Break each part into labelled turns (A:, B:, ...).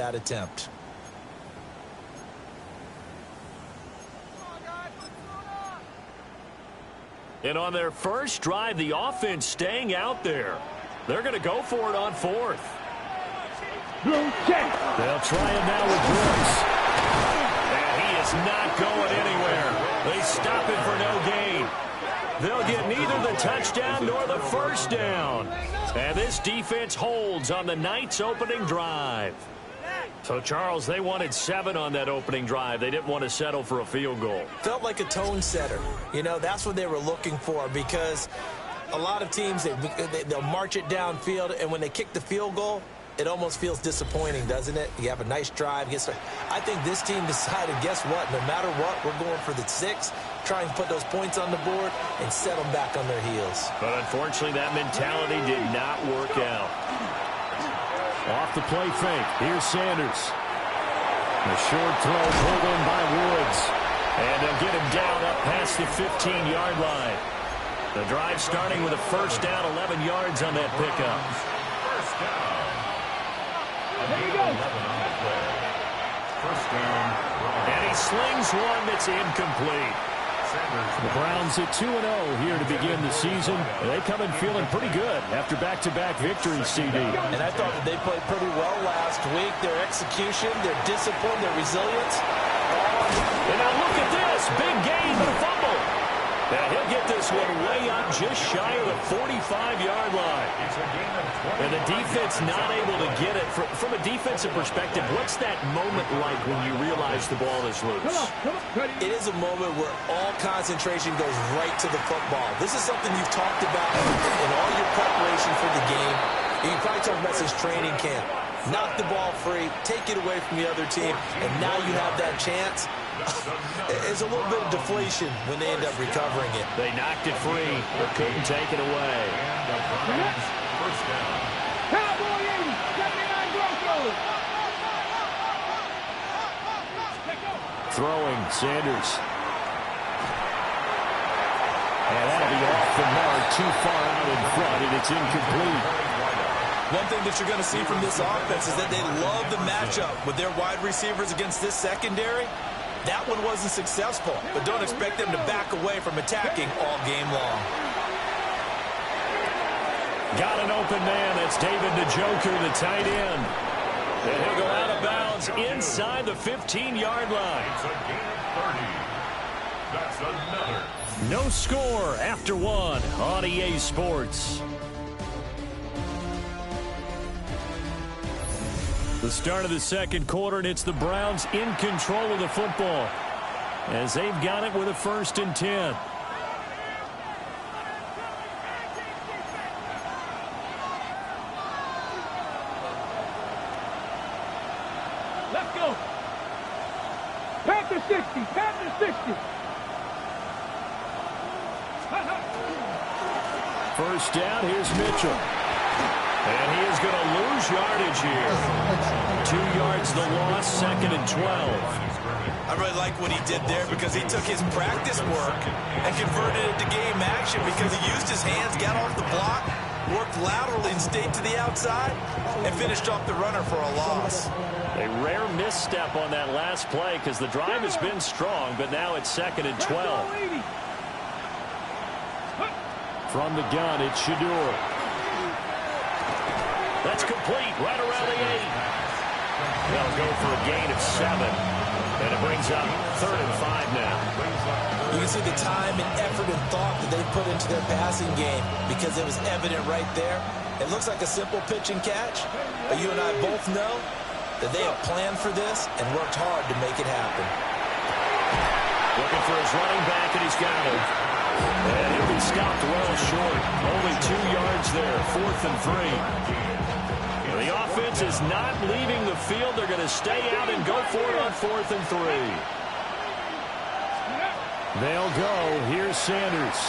A: that attempt.
B: And on their first drive, the offense staying out there. They're going to go for it on fourth. They'll try it now with Brooks. And he is not going anywhere. They stop it for no gain. They'll get neither the touchdown nor the first down. And this defense holds on the Knights' opening drive. So, Charles, they wanted 7 on that opening drive. They didn't want to settle for a field goal.
A: Felt like a tone setter. You know, that's what they were looking for, because a lot of teams, they'll march it downfield, and when they kick the field goal, it almost feels disappointing, doesn't it? You have a nice drive. I think this team decided, guess what? No matter what, we're going for the 6, try and put those points on the board and set them back on their heels.
B: But unfortunately, that mentality did not work out. Off the play fake. Here's Sanders. The short throw pulled in by Woods. And they'll get him down up past the 15-yard line. The drive starting with a first down, 11 yards on that pickup.
C: First down. There you go. First down.
B: And he slings one that's incomplete. The Browns at 2-0 here to begin the season. They come in feeling pretty good after back-to-back victories, CD.
A: And I thought that they played pretty well last week. Their execution, their discipline, their resilience.
B: And now look at this. Big gain, but a fumble. Now he'll get this one way up just shy of the 45-yard line. And the defense not able to get it. From a defensive perspective, what's that moment like when you realize the ball is loose?
A: It is a moment where all concentration goes right to the football. This is something you've talked about in all your preparation for the game. You probably talked about since training camp. Knock the ball free, take it away from the other team, and now you have that chance. It's a little bit of deflation when they end up recovering it.
B: They knocked it free, but couldn't take it away.
C: First down.
D: Cowboy 80, 79 Broncos.
B: Throwing, Sanders. And that'll be off the mark, too far out in front, and it's incomplete.
A: One thing that you're going to see from this offense is that they love the matchup with their wide receivers against this secondary. That one wasn't successful, but don't expect them to back away from attacking all game long.
B: Got an open man. That's David Njoku, the tight end. And he'll go out of bounds inside the 15-yard line.
C: It's a gain of 30. That's another.
B: No score after one on EA Sports. The start of the second quarter, and it's the Browns in control of the football as they've got it with a 1st and 10.
D: Let's go. Panther 60. Panther 60.
B: First down, here's Mitchell. And he is going to lose yardage here. 2 yards the loss, 2nd and 12.
A: I really like what he did there because he took his practice work and converted it to game action because he used his hands, got off the block, worked laterally and stayed to the outside, and finished off the runner for a loss.
B: A rare misstep on that last play because the drive has been strong, but now it's 2nd and 12. From the gun, it's Shador. That's complete right around the 8. They'll go for a gain of 7. And it brings up 3rd and 5 now.
A: You can see the time and effort and thought that they put into their passing game because it was evident right there. It looks like a simple pitch and catch, but you and I both know that they have planned for this and worked hard to make it happen.
B: Looking for his running back, and he's got him. And he'll be stopped well short. Only 2 yards there, 4th and 3. The offense is not leaving the field. They're going to stay out and go for it on 4th and 3. They'll go. Here's Sanders.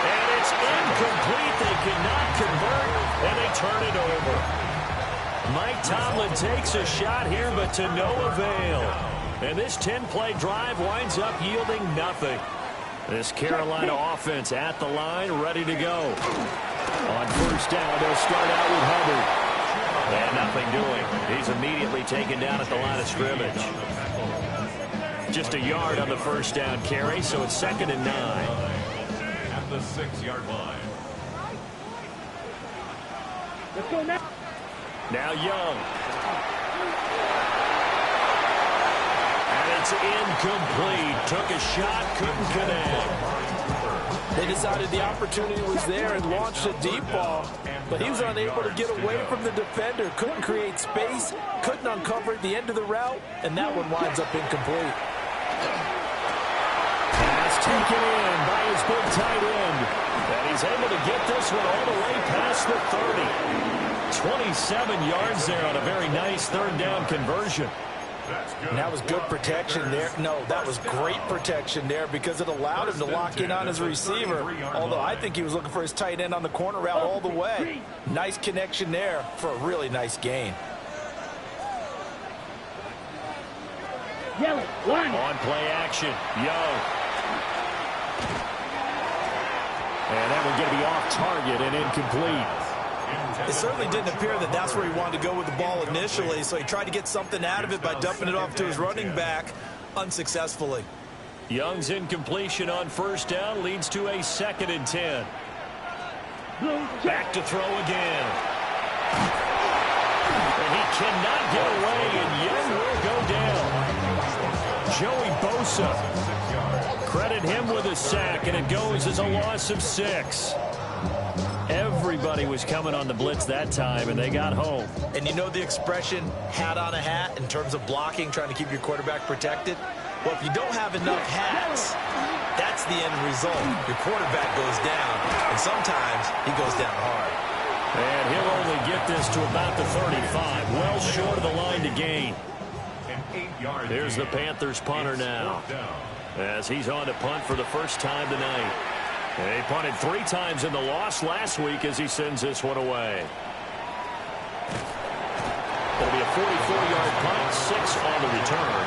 B: And it's incomplete. They cannot convert, and they turn it over. Mike Tomlin takes a shot here, but to no avail. And this 10-play drive winds up yielding nothing. This Carolina offense at the line, ready to go. On first down, they'll start out with Hubbard. And nothing doing. He's immediately taken down at the line of scrimmage. Just a yard on the first down carry, so it's 2nd and 9.
C: At the 6-yard line.
D: Let's go now.
B: Now Young. And it's incomplete. Took a shot, couldn't connect.
E: They decided the opportunity was there and launched a deep ball, but he was unable to get away from the defender. Couldn't create space, couldn't uncover the end of the route, and that one winds up incomplete.
B: Pass taken in by his big tight end. And he's able to get this one all the way past the 30. 27 yards there on a very nice 3rd down conversion.
E: And that was good protection there. No, that was great protection there because it allowed him to lock in on his receiver. Although I think he was looking for his tight end on the corner route all the way. Nice connection there for a really nice gain.
D: Yellow, line.
B: On play action, Young. And that one going to be off target and incomplete.
A: It certainly didn't appear that that's where he wanted to go with the ball initially, so he tried to get something out of it by dumping it off to his running back unsuccessfully.
B: Young's incompletion on 1st down leads to a 2nd and 10. Back to throw again. And he cannot get away, and Young will go down. Joey Bosa. Credit him with a sack, and it goes as a loss of 6. Everybody was coming on the blitz that time, and they got home.
A: And you know the expression, hat on a hat, in terms of blocking, trying to keep your quarterback protected? Well, if you don't have enough hats, that's the end result. Your quarterback goes down, and sometimes he goes down hard.
B: And he'll only get this to about the 35, well short of the line to gain. Here's the Panthers punter now, as he's on to punt for the first time tonight. He punted 3 times in the loss last week as he sends this one away. It'll be a 44-yard punt, 6 on the return.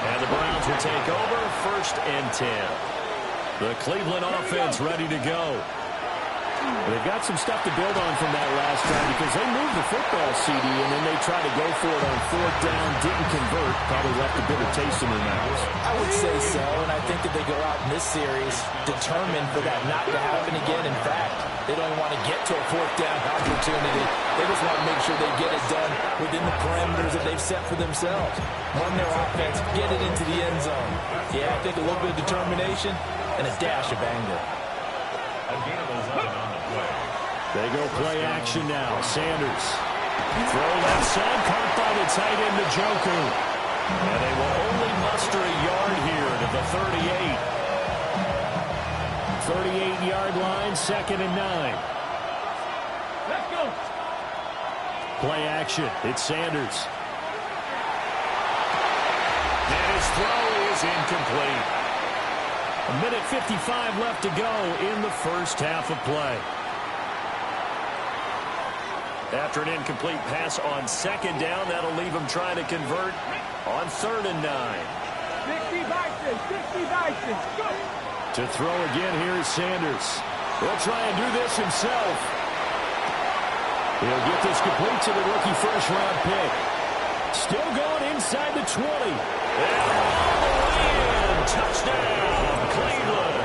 B: And the Browns will take over, 1st and 10. The Cleveland offense ready to go.
E: They've got some stuff to build on from that last drive because they moved the football, CD, and then they tried to go for it on 4th down, didn't convert, probably left a bitter taste in their mouths. I would say so, and I think that they go out in this series determined for that not to happen again. In fact, they don't even want to get to a 4th down opportunity. They just want to make sure they get it done within the parameters that they've set for themselves. Run their offense, get it into the end zone. Yeah, I think a little bit of determination and a dash of anger.
B: They go play action now. Sanders. Throw left side, caught by the tight end Njoku. And they will only muster a yard here to the 38. 38-yard line, 2nd and 9.
D: Let's go.
B: Play action. It's Sanders. And his throw is incomplete. 1:55 left to go in the first half of play. After an incomplete pass on 2nd down, that'll leave him trying to convert on 3rd and 9.
D: 60 Bison, 60 Bison. Go.
B: To throw again, here is Sanders. He'll try and do this himself. He'll get this complete to the rookie first-round pick. Still going inside the 20. And all the way in. Touchdown, Cleveland.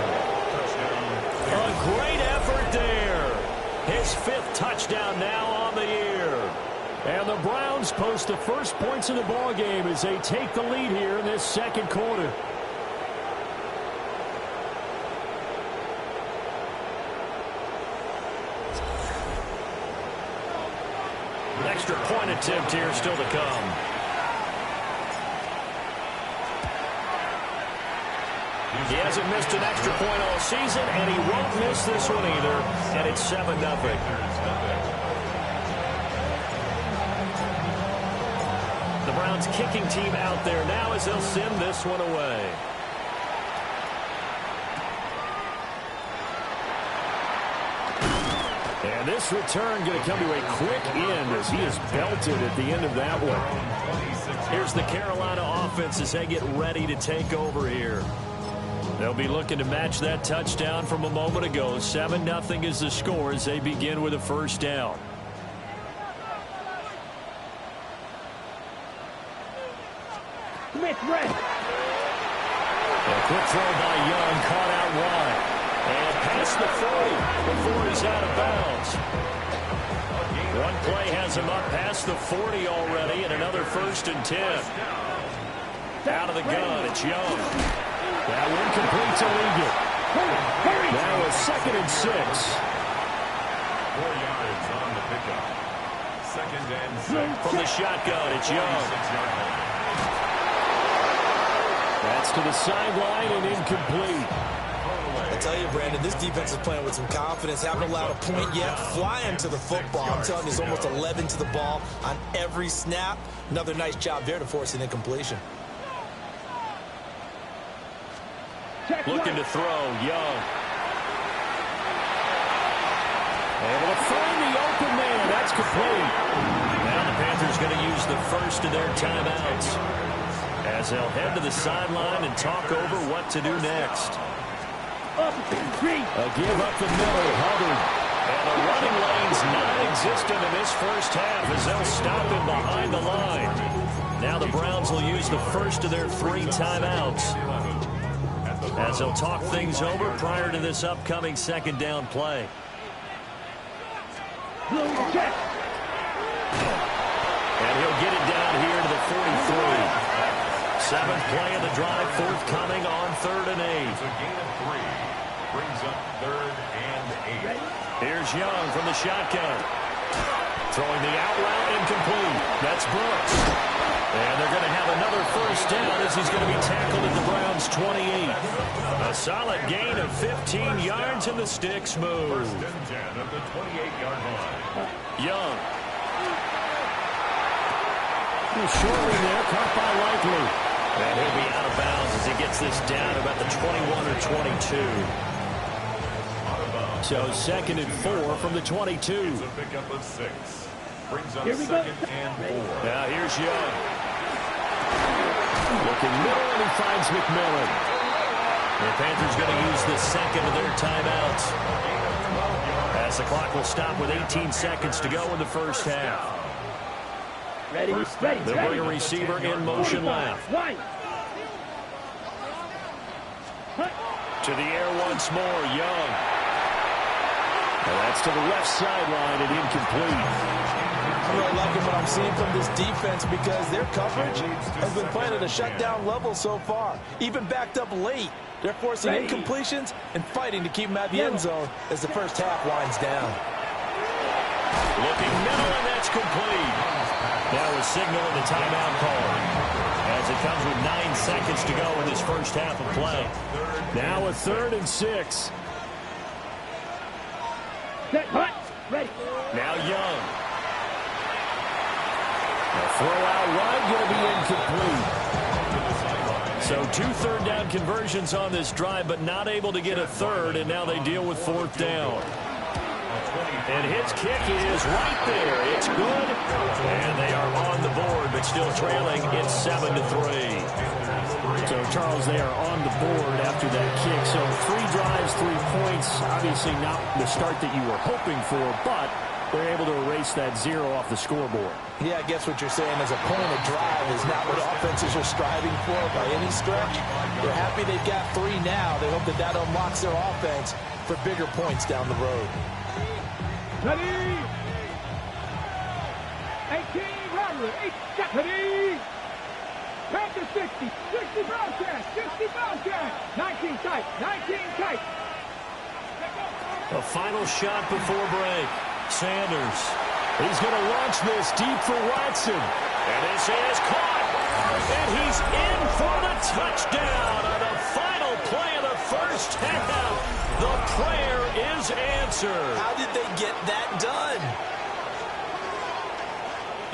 B: A great effort there. His 5th touchdown now on the year. And the Browns post the first points of the ball game as they take the lead here in this 2nd quarter. An extra point attempt here still to come. He hasn't missed an extra point all season, and he won't miss this one either. And it's 7-0. The Browns kicking team out there now as they'll send this one away. And this return going to come to a quick end as he is belted at the end of that one. Here's the Carolina offense as they get ready to take over here. They'll be looking to match that touchdown from a moment ago. 7-0 is the score as they begin with a first down.
D: Smith red.
B: A quick throw by Young, caught out wide. And past the 40 before he's out of bounds. One play has him up past the 40 already, and another 1st and 10. Out of the gun, it's Young. That one complete to Ligon. Now a 2nd and 6.
C: 4 yards on the pickup. 2nd and 6.
B: From the shotgun, it's Young. That's to the sideline and incomplete.
A: I tell you, Brandon, this defense is playing with some confidence. Haven't allowed a point yet. Flying to the football. I'm telling you, it's almost 11 to the ball on every snap. Another nice job there to force an incompletion.
B: Looking to throw, Young. Able to find the open man. That's complete. Now the Panthers going to use the first of their timeouts as they'll head to the sideline and talk over what to do next. A give up the middle, Hubbard. And the running lane's non-existent in this first half as they'll stop him behind the line. Now the Browns will use the first of their 3 timeouts as they'll talk things over prior to this upcoming 2nd down play. And he'll get it down here to the 43. 7th play of the drive, forthcoming on 3rd and 8.
C: It's a gain of 3. Brings up 3rd and 8.
B: Here's Young from the shotgun. Throwing the out route, incomplete. That's Brooks. And they're going to have another 1st down as he's going to be tackled at the Browns' 28. A solid gain of 15 yards and the sticks move.
C: 1st and 10 at the 28-yard line.
B: Young.
E: Shortly there, caught by Likely.
B: And he'll be out of bounds as he gets this down about the 21 or 22.
E: So 2nd and 4 from the 22.
C: It's a pickup of 6. Brings up 2nd and 4.
B: Now here's Young.
E: Looking middle, and he finds McMillan.
B: The Panthers going to use the 2nd of their timeouts as the clock will stop with 18 seconds to go in the first half.
D: Ready, ready,
B: They'll bring a receiver in motion left. To the air once more, Young.
E: And that's to the left sideline and incomplete.
A: I'm really liking what I'm seeing from this defense because their coverage has been playing at a shutdown level so far. Even backed up late, they're forcing incompletions and fighting to keep them at the end zone as the first half winds down.
B: Looking middle, and that's complete. Now a signal of the timeout call as it comes with 9 seconds to go in this first half of play.
E: Now a 3rd and 6.
D: Ready.
B: Now Young.
E: A throw out wide, going to be incomplete.
B: So 2 third down conversions on this drive, but not able to get a 3rd, and now they deal with 4th down. And his kick is right there. It's good. And they are on the board, but still trailing. It's 7-3.
E: So, Charles, they are on the board after that kick. So 3 drives, 3 points. Obviously not the start that you were hoping for, but they're able to erase that 0 off the scoreboard.
A: Yeah, I guess what you're saying is a point of drive is not what offenses are striving for by any stretch. They're happy they've got 3 now. They hope that that unlocks their offense for bigger points down the road.
D: Ready. 18, Robert. 8, ready. Back to 60. 60 broadcast. 60 broadcast. 19 tight. 19 tight.
B: A final shot before break. Sanders. He's going to launch this deep for Watson. And this is caught. And he's in for the touchdown on the final play of the first half. The prayer is answered.
A: How did they get that done?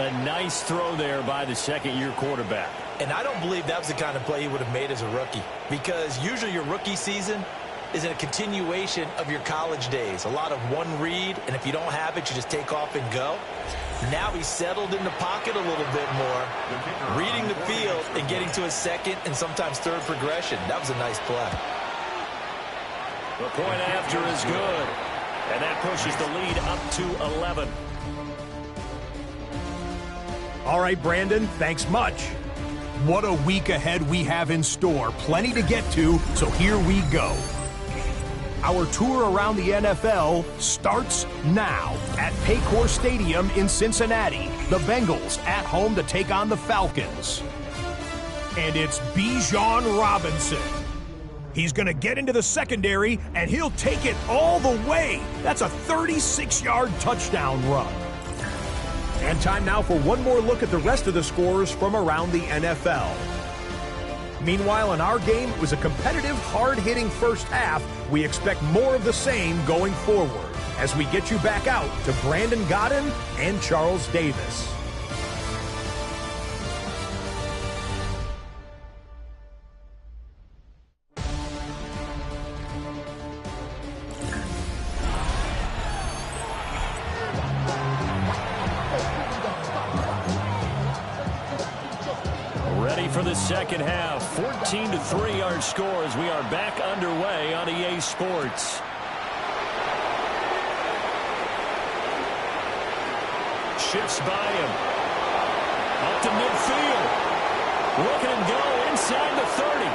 B: A nice throw there by the second-year quarterback.
A: And I don't believe that was the kind of play he would have made as a rookie. Because usually your rookie season is a continuation of your college days. A lot of one read, and if you don't have it, you just take off and go. Now he's settled in the pocket a little bit more, reading the field and getting to his 2nd and sometimes 3rd progression. That was a nice play.
B: The point after is good. And that pushes the lead up to 11.
F: All right, Brandon, thanks much. What a week ahead we have in store. Plenty to get to, so here we go. Our tour around the NFL starts now at Paycor Stadium in Cincinnati. The Bengals at home to take on the Falcons. And it's Bijan Robinson. He's going to get into the secondary, and he'll take it all the way. That's a 36-yard touchdown run. And time now for one more look at the rest of the scores from around the NFL. Meanwhile, in our game, it was a competitive, hard-hitting first half. We expect more of the same going forward as we get you back out to Brandon Godden and Charles Davis.
B: For the second half, 14-3 our score as we are back underway on EA Sports. Shifts by him. Up to midfield. Look at him go inside the 30.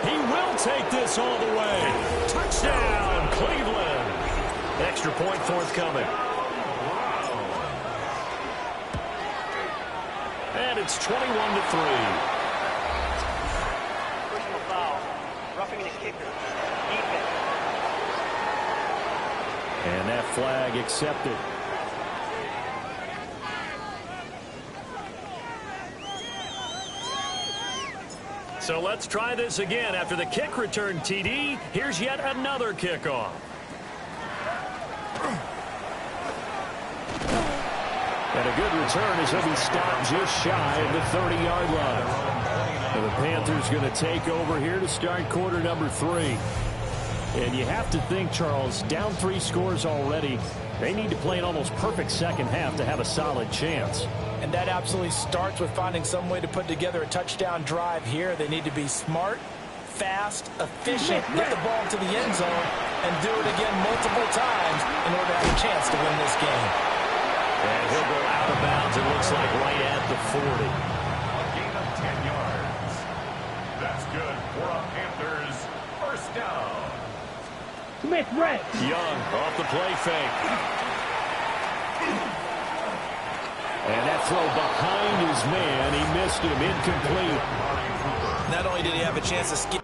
B: He will take this all the way. Touchdown, Cleveland. Extra point forthcoming. And it's 21-3.
G: Personal foul. Roughing the kicker. Defense.
B: And that flag accepted. So let's try this again. After the kick return TD, here's yet another kickoff. And a good return as he'll be stopped just shy of the 30-yard line. And the Panthers going to take over here to start quarter number 3. And you have to think, Charles, down 3 scores already. They need to play an almost perfect second half to have a solid chance.
A: And that absolutely starts with finding some way to put together a touchdown drive here. They need to be smart, fast, efficient, get the ball to the end zone, and do it again multiple times in order to have a chance to win this game.
B: And he'll go out of bounds, it looks like, right at the 40.
C: A gain of 10 yards. That's good for a Panthers first down.
D: Smith red.
B: Young off the play fake. And that throw behind his man. He missed him, incomplete.
A: Not only did he have a chance to skip.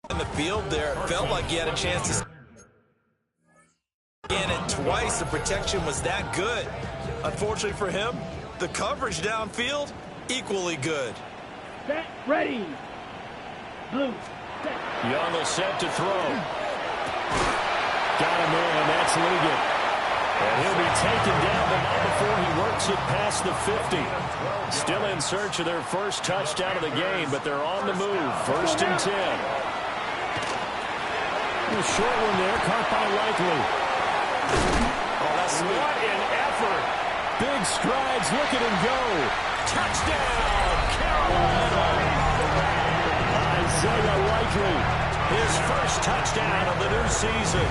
A: In the field there, it felt like he had a chance to scan it twice. The protection was that good. Unfortunately for him, the coverage downfield, equally good.
D: Set, ready. Blue, set.
B: Young will set to throw. Got him in, that's Ligon. And he'll be taken down, but not before he works it past the 50. Still in search of their first touchdown of the game, but they're on the move. 1st and 10. A short one there, caught by Likely.
A: Oh, that's sweet.
B: What an effort. Big strides, look at him go. Touchdown, Carolina. Isaiah Likely, his first touchdown of the new season.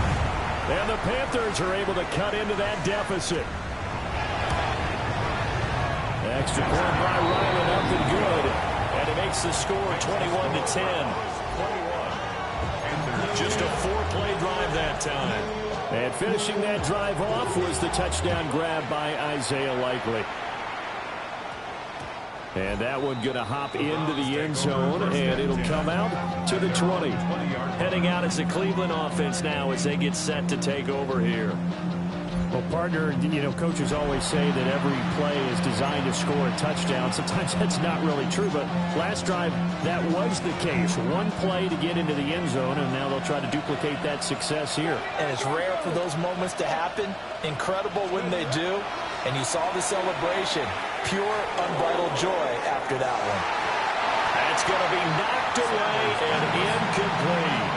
B: And the Panthers are able to cut into that deficit. Extra point by Ryland, up and good. And it makes the score 21-10. Just a 4-play drive that time. And finishing that drive off was the touchdown grab by Isaiah Likely. And that one going to hop into the end zone, and it'll come out to the 20. Heading out as the Cleveland offense now as they get set to take over here.
E: Well, partner, you know, coaches always say that every play is designed to score a touchdown. Sometimes that's not really true, but last drive, that was the case. One play to get into the end zone, and now they'll try to duplicate that success here.
A: And it's rare for those moments to happen. Incredible when they do. And you saw the celebration. Pure, unbridled joy after that one.
B: That's going to be knocked away and incomplete.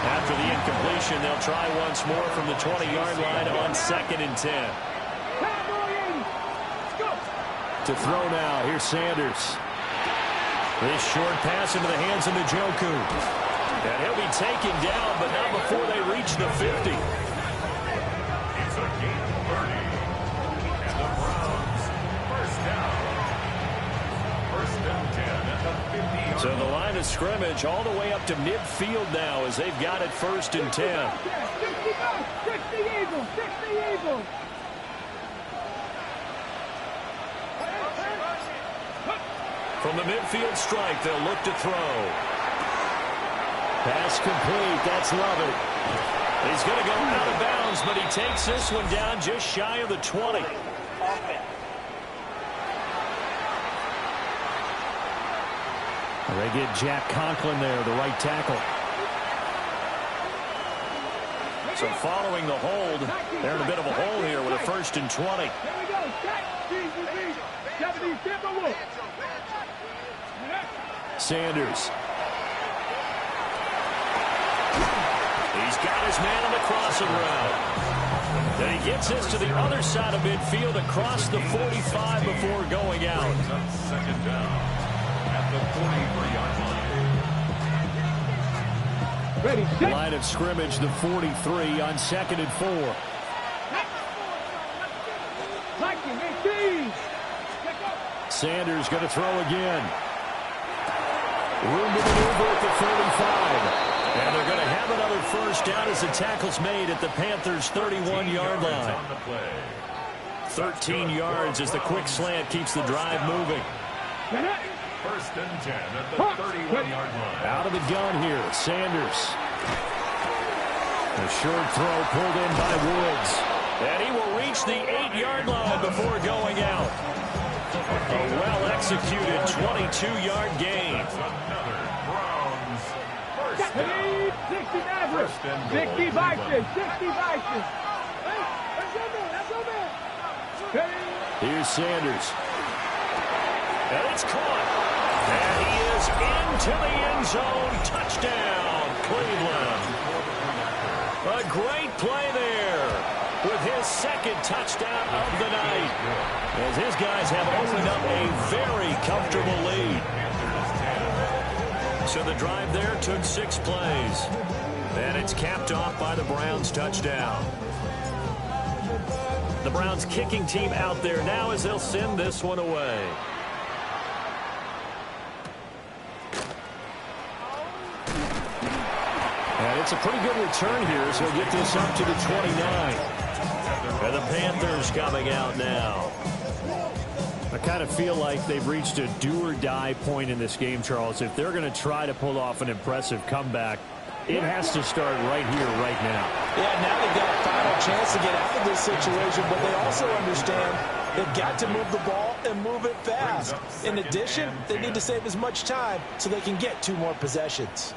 B: After the incompletion, they'll try once more from the 20-yard line on 2nd and 10. To throw now, here's Sanders. This short pass into the hands of Njoku. And he'll be taken down, but not before they reach the 50.
C: It's a gain of 30. And the Browns, first down. First down 10 at the 50-yard line.
B: So the line of scrimmage all the way up to midfield now as they've got it 1st and 10.
D: 60 Eagles, 60 Eagles.
B: From the midfield strike, they'll look to throw. Pass complete. That's Lovett. He's going to go out of bounds, but he takes this one down just shy of the 20.
E: They get Jack Conklin there, the right tackle.
B: So following the hold, they're in a bit of a hole here with a 1st and 20.
D: Here we go.
B: Sanders. He's got his man on the crossing route. Then he gets this to the other side of midfield across the 45 before going out.
C: Second down at the 43-yard line.
D: Ready, set.
E: Line of scrimmage, the 43 on 2nd and 4. Sanders going to throw again. Room to maneuver at the 45.
B: And they're going to have another first down as the tackle's made at the Panthers' 31-yard line. 13 yards as the quick slant keeps the drive moving.
C: First and 10 at the 31-yard line.
E: Out of the gun here, Sanders. The short throw pulled in by Woods.
B: And he will reach the 8-yard line before going out. A well-executed 22-yard gain.
C: Another Browns first down.
D: 60 Vikings, 60 Vikings.
E: Here's Sanders.
B: And it's caught. And he is into the end zone. Touchdown, Cleveland. A great play there with his 2nd touchdown of the night, as his guys have opened up a very comfortable lead. So the drive there took 6 plays, and it's capped off by the Browns' touchdown. The Browns kicking team out there now as they'll send this one away. And it's a pretty good return here, so he'll get this up to the 29. And the Panthers coming out now.
E: I kind of feel like they've reached a do-or-die point in this game, Charles. If they're going to try to pull off an impressive comeback, it has to start right here, right now.
A: Yeah, now they've got a final chance to get out of this situation, but they also understand they've got to move the ball and move it fast. In addition, they need to save as much time so they can get 2 more possessions.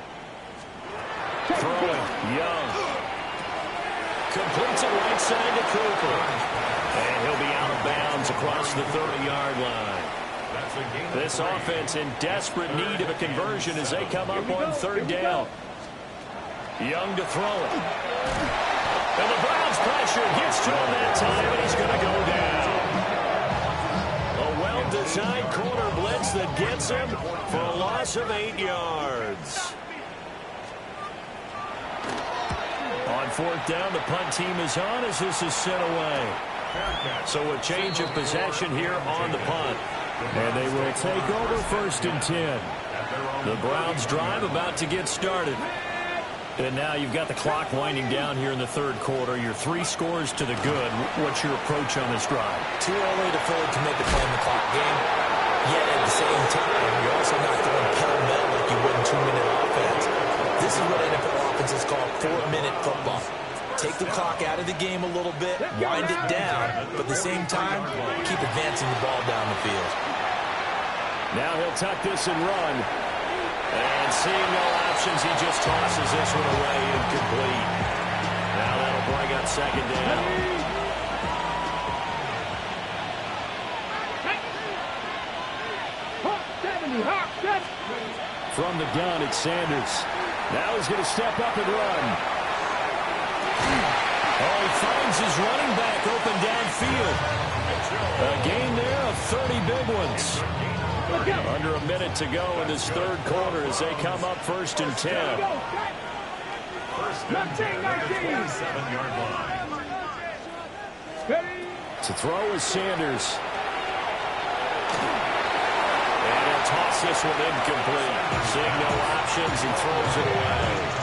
B: Throwing, Young. Completes it right side to Cooper. And he'll be out of bounds across the 30-yard line. This offense in desperate need of a conversion as they come up on 3rd down. Young to throw it. And the Browns pressure gets to him that time, and he's going to go down. A well-designed corner blitz that gets him for a loss of 8 yards. On fourth down. The punt team is on as this is sent away. So a change of possession here on the punt. And they will take over 1st and 10. The Browns drive about to get started. And now you've got the clock winding down here in the third quarter. You're 3 scores to the good. What's your approach on this drive?
A: Too early to fully commit to playing the clock game. Yet at the same time, you're also not throwing pell-mell like you would in 2-minute offense. This is what NFL offenses call 4-minute football. Take the clock out of the game a little bit, wind it down, but at the same time, keep advancing the ball down the field.
B: Now he'll tuck this and run. And seeing no options, he just tosses this one away, incomplete. Now that'll bring up 2nd down. From the gun, it's Sanders. Now he's going to step up and run. Oh, he finds his running back open downfield. A gain there of 30 big ones. Under a minute to go in this third quarter as they come up 1st and 10.
C: 7-yard line.
B: To throw is Sanders. And he'll toss this one incomplete. Seeing no options, he throws it away.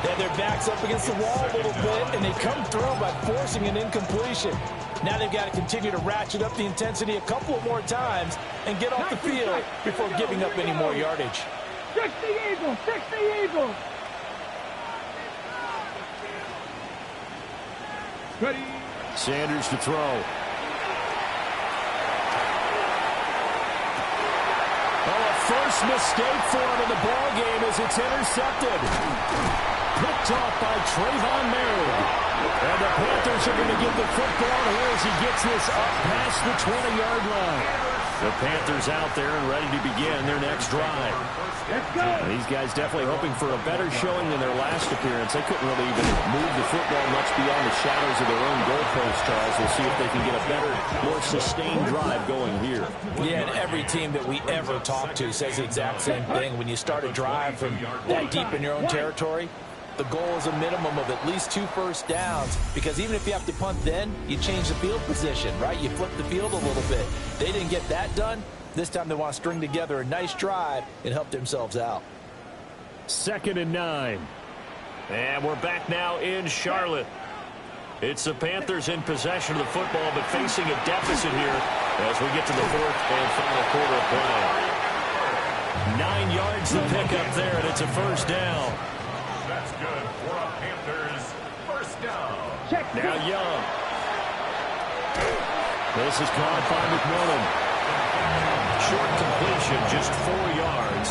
A: Yeah, their back's up against the wall a little bit, and they come through by forcing an incompletion. Now they've got to continue to ratchet up the intensity a couple of more times and get off the field before giving up any more yardage.
D: 60 Eagles! 60 Eagles! Ready?
B: Sanders to throw. Oh, a first mistake for him in the ball game as it's intercepted. Picked off by Trayvon Merritt. And the Panthers are going to get the football here as he gets this up past the 20-yard line. The Panthers out there and ready to begin their next drive. And these guys definitely hoping for a better showing than their last appearance. They couldn't really even move the football much beyond the shadows of their own goalpost, Charles. We'll see if they can get a better, more sustained drive going here.
A: Yeah, and every team that we ever talk to says the exact same thing. When you start a drive from that deep in your own territory, the goal is a minimum of at least 2 first downs, because even if you have to punt then, you change the field position, right? You flip the field a little bit. They didn't get that done. This time they want to string together a nice drive and help themselves out.
B: 2nd and 9. And we're back now in Charlotte. It's the Panthers in possession of the football, but facing a deficit here as we get to the 4th and final quarter of play. 9 yards to pick up there, and it's a first down.
C: That's good for a Panthers first down.
B: Now Young. This is caught by McMillan. Short completion, just 4 yards.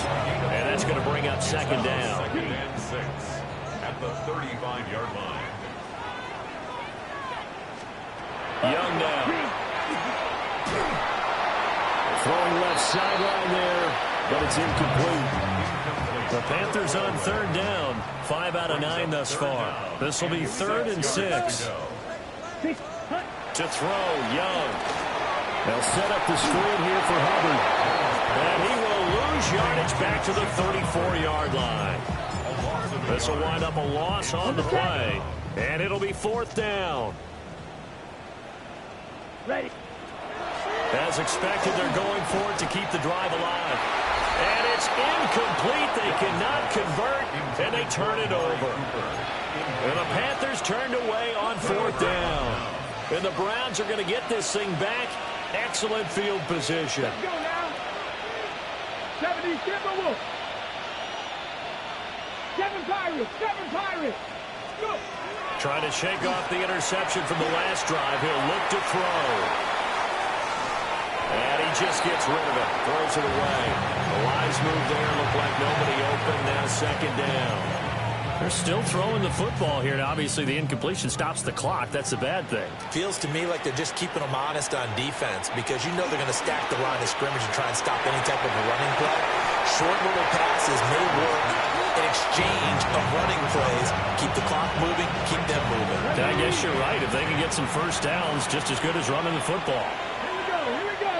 B: And that's going to bring up 2nd down.
C: 2nd and 6 at the 35-yard line.
B: Young now. Throwing left sideline there, but it's incomplete. The Panthers on 3rd down. 5 out of 9 thus far. This will be 3rd and 6. To throw, Young. They'll set up the screen here for Hubbard. And he will lose yardage back to the 34-yard line. This will wind up a loss on the play. And it'll be 4th down.
D: Ready.
B: As expected, they're going for it to keep the drive alive. And it's incomplete. They cannot convert, and they turn it over. And the Panthers turned away on 4th down. And the Browns are going to get this thing back. Excellent field position.
D: Let's go now. 70 Timberwolves. 7 Pirates. 7 Pirates. Go.
B: Trying to shake off the interception from the last drive. He'll look to throw. And he just gets rid of it. Throws it away. The lines move there. Look like nobody open. Now 2nd down. They're still throwing the football here. Now, obviously, the incompletion stops the clock. That's a bad thing.
A: Feels to me like they're just keeping them honest on defense, because you know they're going to stack the line of scrimmage and try and stop any type of a running play. Short little passes may work in exchange of running plays. Keep the clock moving, keep them moving.
B: I guess you're right. If they can get some first downs, just as good as running the football.
D: Here we go.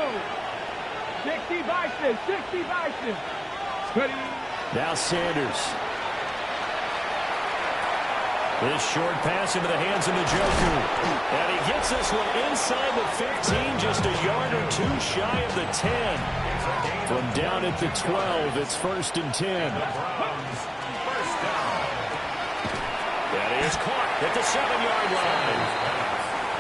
D: 60 Bison. 60 Bison. Ready.
B: Now Sanders. This short pass into the hands of Njoku. And he gets this one inside the 15, just a yard or two shy of the 10. From down at the 12, it's 1st and 10. That is caught at the 7-yard line.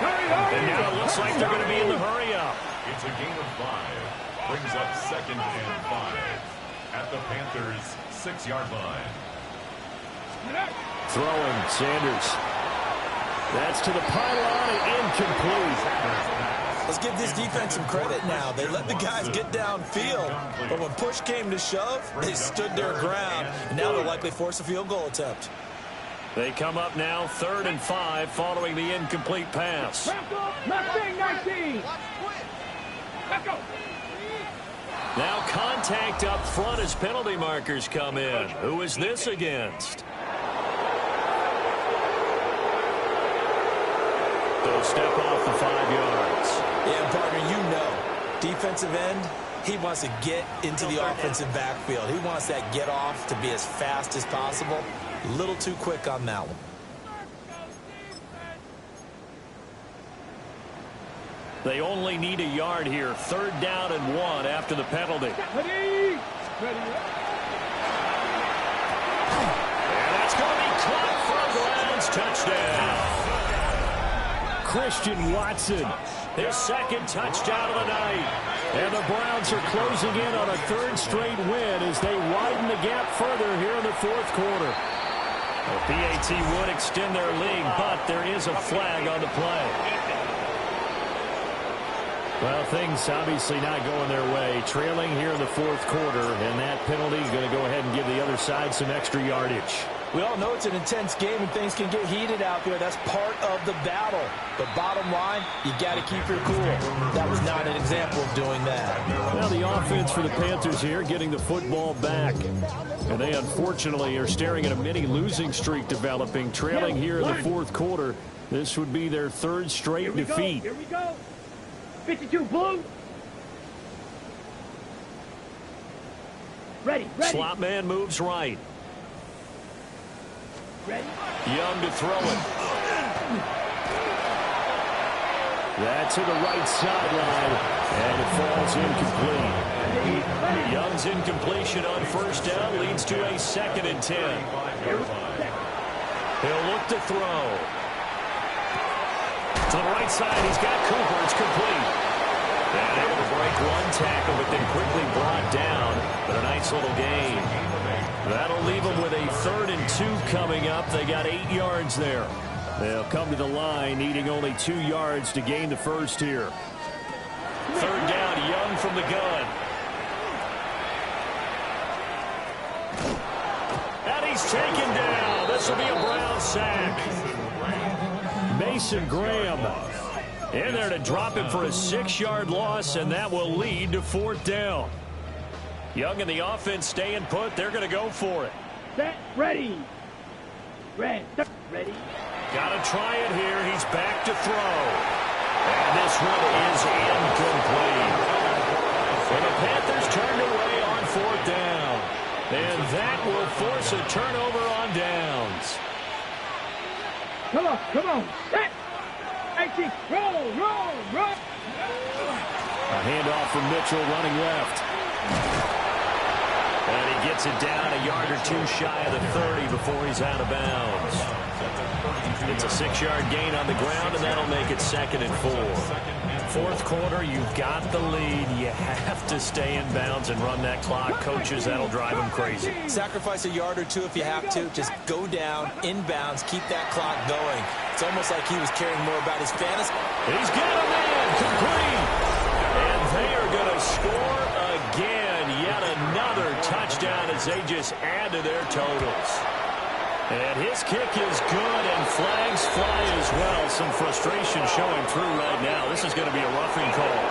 B: And now it looks like they're going to be in the hurry-up.
C: It's a gain of 5. Brings up 2nd and 5 at the Panthers' 6-yard line.
B: Throwing, Sanders. That's to the pylon and incomplete.
A: Let's give this defense some credit now. They let the guys get downfield, but when push came to shove, they stood their ground. And now they'll likely force a field goal attempt.
B: They come up now 3rd and 5 following the incomplete pass.
D: Mustang 19. Let's go.
B: Now contact up front as penalty markers come in. Who is this against? They'll step off the 5 yards.
A: Yeah, partner, you know, defensive end, he wants to get into the offensive backfield. He wants that get off to be as fast as possible. A little too quick on that one.
B: They only need a yard here. 3rd down and 1 after the penalty.
D: Ready.
B: And that's going to be caught for a Browns touchdown. Christian Watson, his 2nd touchdown of the night. And the Browns are closing in on a 3rd straight win as they widen the gap further here in the 4th quarter. The PAT would extend their lead, but there is a flag on the play. Well, things obviously not going their way. Trailing here in the 4th quarter, and that penalty is going to go ahead and give the other side some extra yardage.
A: We all know it's an intense game and things can get heated out there. That's part of the battle. But bottom line, you got to keep your cool. That was not an example of doing that.
B: Now the offense for the Panthers here getting the football back. And they unfortunately are staring at a mini losing streak developing, trailing here in the 4th quarter. This would be their 3rd straight defeat.
D: Here we go. 52 blue. Ready.
B: Slot man moves right.
D: Ready.
B: Young to throw it. That's to the right sideline, and it falls incomplete. Young's incompletion on 1st down leads to a 2nd and 10. He'll look to throw. To the right side, he's got Cooper. It's complete. And able to break one tackle, but then quickly brought down. But a nice little gain. That'll leave them with a 3rd and 2 coming up. They got 8 yards there. They'll come to the line, needing only 2 yards to gain the 1st here. 3rd down, Young from the gun. And he's taken down. This will be a Brown sack. Mason Graham in there to drop him for a 6-yard loss, and that will lead to 4th down. Young and the offense staying put. They're going to go for it.
D: Set. Ready. Ready.
B: Got to try it here. He's back to throw. And this one is incomplete. And the Panthers turned away on 4th down. And that will force a turnover on downs.
D: Come on. Set. 18. Roll.
B: A handoff from Mitchell running left. And he gets it down a yard or 2 shy of the 30 before he's out of bounds. It's a 6-yard gain on the ground, and that'll make it 2nd and 4. 4th quarter, you've got the lead. You have to stay in bounds and run that clock. Coaches, that'll drive them crazy.
A: Sacrifice a yard or 2 if you have to. Just go down, inbounds, keep that clock going. It's almost like he was caring more about his fantasy.
B: He's got a man, complete. And they are going to score again. Yet another touchdown as they just add to their totals. And his kick is good, and flags fly as well. Some frustration showing through right now. This is going to be a roughing call.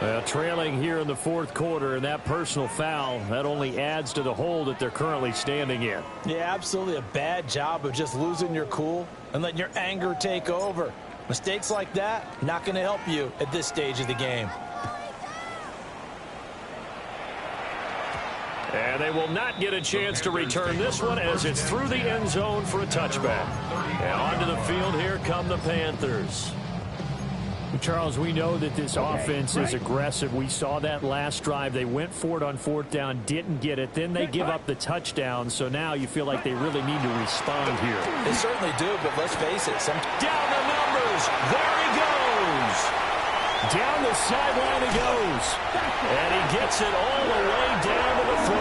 B: Well, trailing here in the 4th quarter, and that personal foul, that only adds to the hole that they're currently standing in.
A: Yeah, absolutely a bad job of just losing your cool and letting your anger take over. Mistakes like that, not going to help you at this stage of the game.
B: And they will not get a chance to return this one as it's through the end zone for a touchback. And onto the field here come the Panthers.
E: Charles, we know that this offense is aggressive. We saw that last drive. They went for it on fourth down, didn't get it. Then they give up the touchdown. So now you feel like they really need to respond here.
A: They certainly do, but let's face it.
B: Down the numbers. There he goes.
E: Down the sideline he goes.
B: And he gets it all the way down to the 3.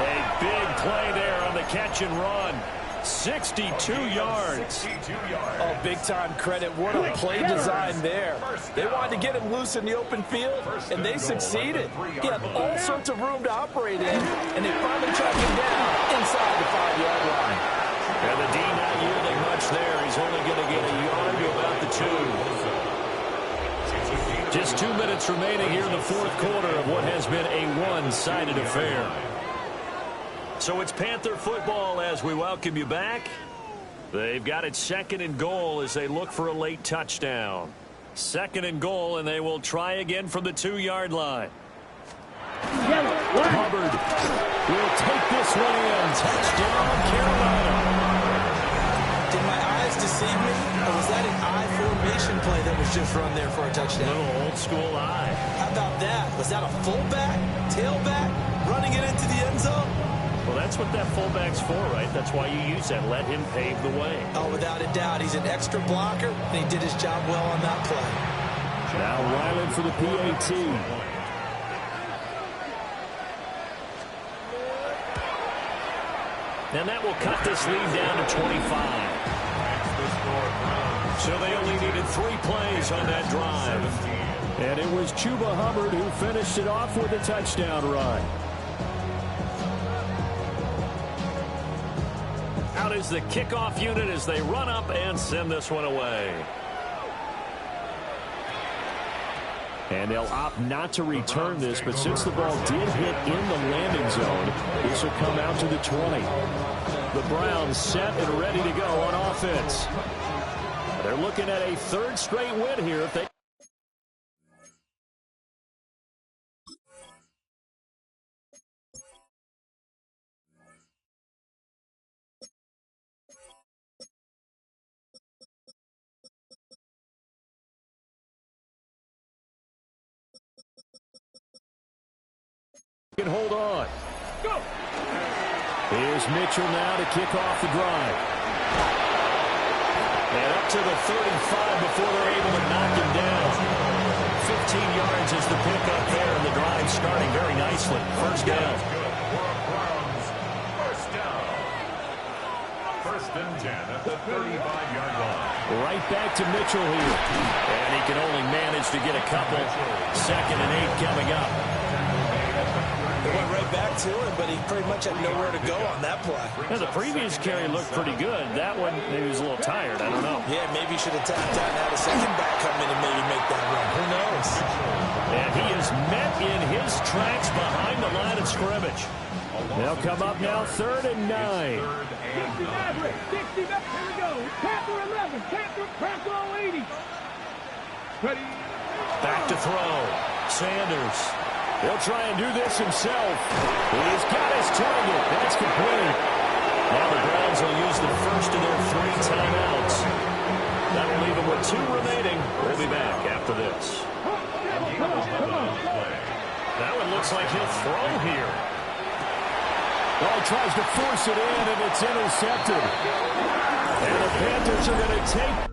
B: A big play there on the catch and run. 62 yards.
A: Oh, big-time credit. What a play design there. They wanted to get him loose in the open field, and they succeeded. He had all sorts of room to operate in, and they finally tracked him down inside the 5-yard line.
B: And the D not yielding much there. He's only going to get a yard to about the 2. Just 2 minutes remaining here in the fourth quarter of what has been a one-sided affair. So it's Panther football as we welcome you back. They've got it 2nd and goal as they look for a late touchdown. 2nd and goal, and they will try again from the 2-yard line.
E: Hubbard will take this one in. Touchdown, Carolina.
A: Did my eyes deceive me, or was that an I formation play that was just run there for a touchdown?
B: A little old school eye.
A: How about that? Was that a fullback, tailback, running it into the end zone?
B: Well, that's what that fullback's for, right? That's why you use that. Let him pave the way.
A: Oh, without a doubt. He's an extra blocker, and he did his job well on that play.
E: Now Ryland for the PAT.
B: And that will cut this lead down to 25. So they only needed 3 plays on that drive.
E: And it was Chuba Hubbard who finished it off with a touchdown run.
B: Out is the kickoff unit as they run up and send this one away.
E: And they'll opt not to return this, but since the ball did hit in the landing zone, this will come out to the 20. The Browns set and ready to go on offense. They're looking at a 3rd straight win here if they... can hold on.
D: Go.
E: Here's Mitchell now to kick off the drive.
B: And up to the 35 before they're able to knock him down. 15 yards is the pickup there, and the drive starting very nicely. First down.
C: First down. 1st and 10 at the 35-yard line.
E: Right back to Mitchell here.
B: And he can only manage to get a couple. 2nd and 8 coming up.
A: They went right back to him, but he pretty much had nowhere to go on that play.
B: Now, the previous carry looked pretty good. That one, maybe he was a little tired. I don't know.
A: Yeah, maybe he should have tapped out and had a second back come in and maybe make that run. Who knows?
B: And he is met in his tracks behind the line of scrimmage.
E: They'll come up now 3rd and 9.
D: 60 Maverick, 60 Maverick, here we go. Panther 11, Panther 80. Ready.
B: Back to throw. Sanders.
E: He'll try and do this himself. He's got his target. That's complete.
B: Now the Browns will use the first of their 3 timeouts. That will leave them with 2 remaining. We'll be back after this. That one looks like he'll throw here.
E: Oh, he tries to force it in, and it's intercepted. And the Panthers are going to take...